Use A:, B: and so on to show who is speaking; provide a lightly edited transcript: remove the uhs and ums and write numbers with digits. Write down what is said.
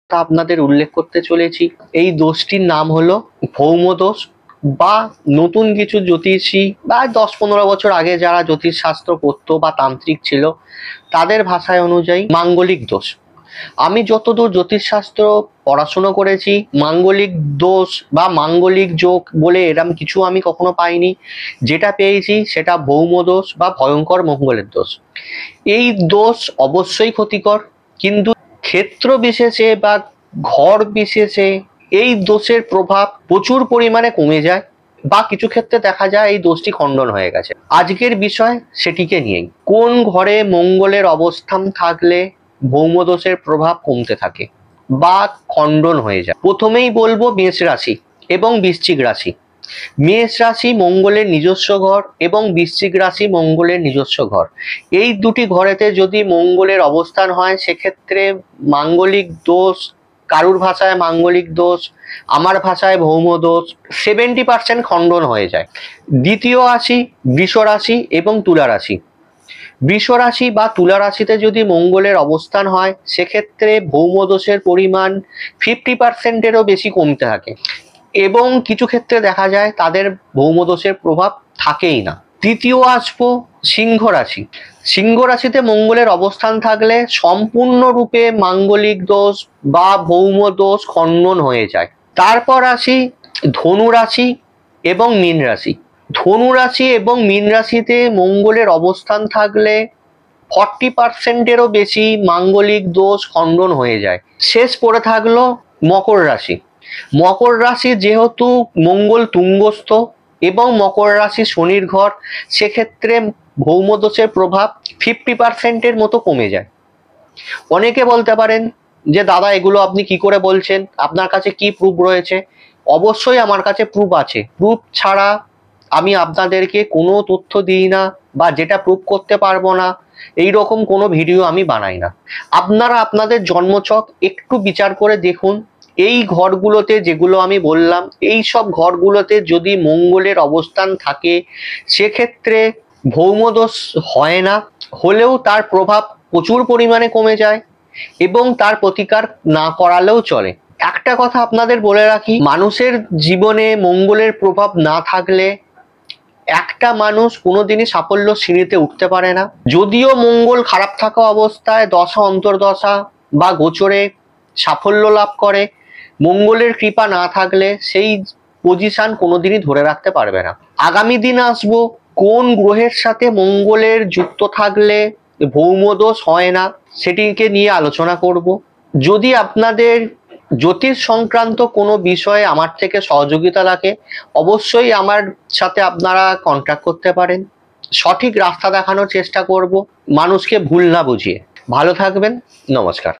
A: আপনাদের উল্লেখ করতে চলেছি। এই দোষটির নাম হলো ভৌম দোষ, বা নতুন কিছু জ্যোতিষী বা 10-15 বছর আগে যারা জ্যোতিষশাস্ত্র পড়তো বা তান্ত্রিক ছিল তাদের ভাষায় অনুযায়ী মাঙ্গলিক দোষ। আমি যতদূর জ্যোতিষশাস্ত্র পড়াশুনো করেছি, মাঙ্গলিক দোষ বা মাঙ্গলিক যোগ বলে এরম কিছু আমি কখনো পাইনি। যেটা পেয়েছি সেটা ভৌম দোষ বা ভয়ঙ্কর মঙ্গলের দোষ। এই দোষ অবশ্যই ক্ষতিকর, কিন্তু ক্ষেত্র বিশেষে বা ঘর বিশেষে এই দোষের প্রভাব প্রচুর পরিমাণে কমে যায়, বা কিছু ক্ষেত্রে দেখা যায় এই দোষটি খণ্ডন হয়ে গেছে। আজকের বিষয় সেটিকে নিয়েই, কোন ঘরে মঙ্গলের অবস্থান থাকলে ভৌম দোষের প্রভাব কমতে থাকে বা খণ্ডন হয়ে যায়। প্রথমেই বলবো মেষ রাশি এবং বৃশ্চিক রাশি। মেষ রাশি মঙ্গলের নিজস্ব ঘর এবং বৃশ্চিক রাশি মঙ্গলের নিজস্ব ঘর। এই দুটি ঘরেতে যদি মঙ্গলের অবস্থান হয় সেক্ষেত্রে মাঙ্গলিক দোষ, কারুর ভাষায় মাঙ্গলিক দোষ, আমার ভাষায় ভৌম দোষ 70% খণ্ডন হয়ে যায়। দ্বিতীয় রাশি বৃষ রাশি এবং তুলা রাশি। বৃষ রাশি বা তুলা রাশিতে যদি মঙ্গলের অবস্থান হয় সেক্ষেত্রে ভৌম দোষের পরিমাণ 50%-এরও বেশি কমতে থাকে, এবং কিছু ক্ষেত্রে দেখা যায় তাদের ভৌম দোষের প্রভাব থাকেই না। তৃতীয় আসবো সিংহ রাশি। সিংহ রাশিতে মঙ্গলের অবস্থান থাকলে সম্পূর্ণরূপে মাঙ্গলিক দোষ বা ভৌম দোষ খণ্ডন হয়ে যায়। তারপর আসি ধনু রাশি এবং মীন রাশি। ধনু রাশি এবং মীন রাশিতে মঙ্গলের অবস্থান থাকলে 40%-এরও বেশি মাঙ্গলিক দোষ খণ্ডন হয়ে যায়। শেষ পড়ে থাকলো মকর রাশি। মকর রাশি যেহেতু মঙ্গল তুঙ্গস্থ এবং মকর রাশি শনির ঘর, সেক্ষেত্রে ভৌম দোষের প্রভাব 50%-এর মতো কমে যায়। অনেকে বলতে পারেন যে দাদা এগুলো আপনি কি করে বলছেন, আপনার কাছে কি প্রুফ রয়েছে? অবশ্যই আমার কাছে প্রুফ আছে। প্রুফ ছাড়া আমি আপনাদেরকে কোনো তথ্য দিই না, বা যেটা প্রুফ করতে পারবো না এইরকম কোনো ভিডিও আমি বানাই না। আপনারা আপনাদের জন্মছক একটু বিচার করে দেখুন, এই ঘরগুলোতে যেগুলো আমি বললাম এই সব ঘরগুলোতে যদি মঙ্গলের অবস্থান থাকে সেক্ষেত্রে ভৌম দোষ হয় না, হলেও তার প্রভাব প্রচুর পরিমাণে কমে যায় এবং তার প্রতিকার না করালেও চলে। একটা কথা আপনাদের বলে রাখি, মানুষের জীবনে মঙ্গলের প্রভাব না থাকলে একটা মানুষ কোনোদিনই সাফল্য সিঁড়িতে উঠতে পারে না। যদিও মঙ্গল খারাপ থাকা অবস্থায় দশা অন্তর্দশা বা গোচরে সাফল্য লাভ করে, মঙ্গলের কৃপা না থাকলে সেই পজিশন কোনোদিনই ধরে রাখতে পারবে না। আগামী দিন আসবো কোন গ্রহের সাথে মঙ্গলের যুক্ত থাকলে ভৌম দোষ হয় না সেটিকে নিয়ে আলোচনা করব। যদি আপনাদের জ্যোতিষ সংক্রান্ত কোনো বিষয়ে আমার থেকে সহযোগিতা লাগে অবশ্যই আমার সাথে আপনারা কন্ট্যাক্ট করতে পারেন। সঠিক রাস্তা দেখানোর চেষ্টা করব, মানুষকে ভুল না বুঝিয়ে। ভালো থাকবেন, নমস্কার।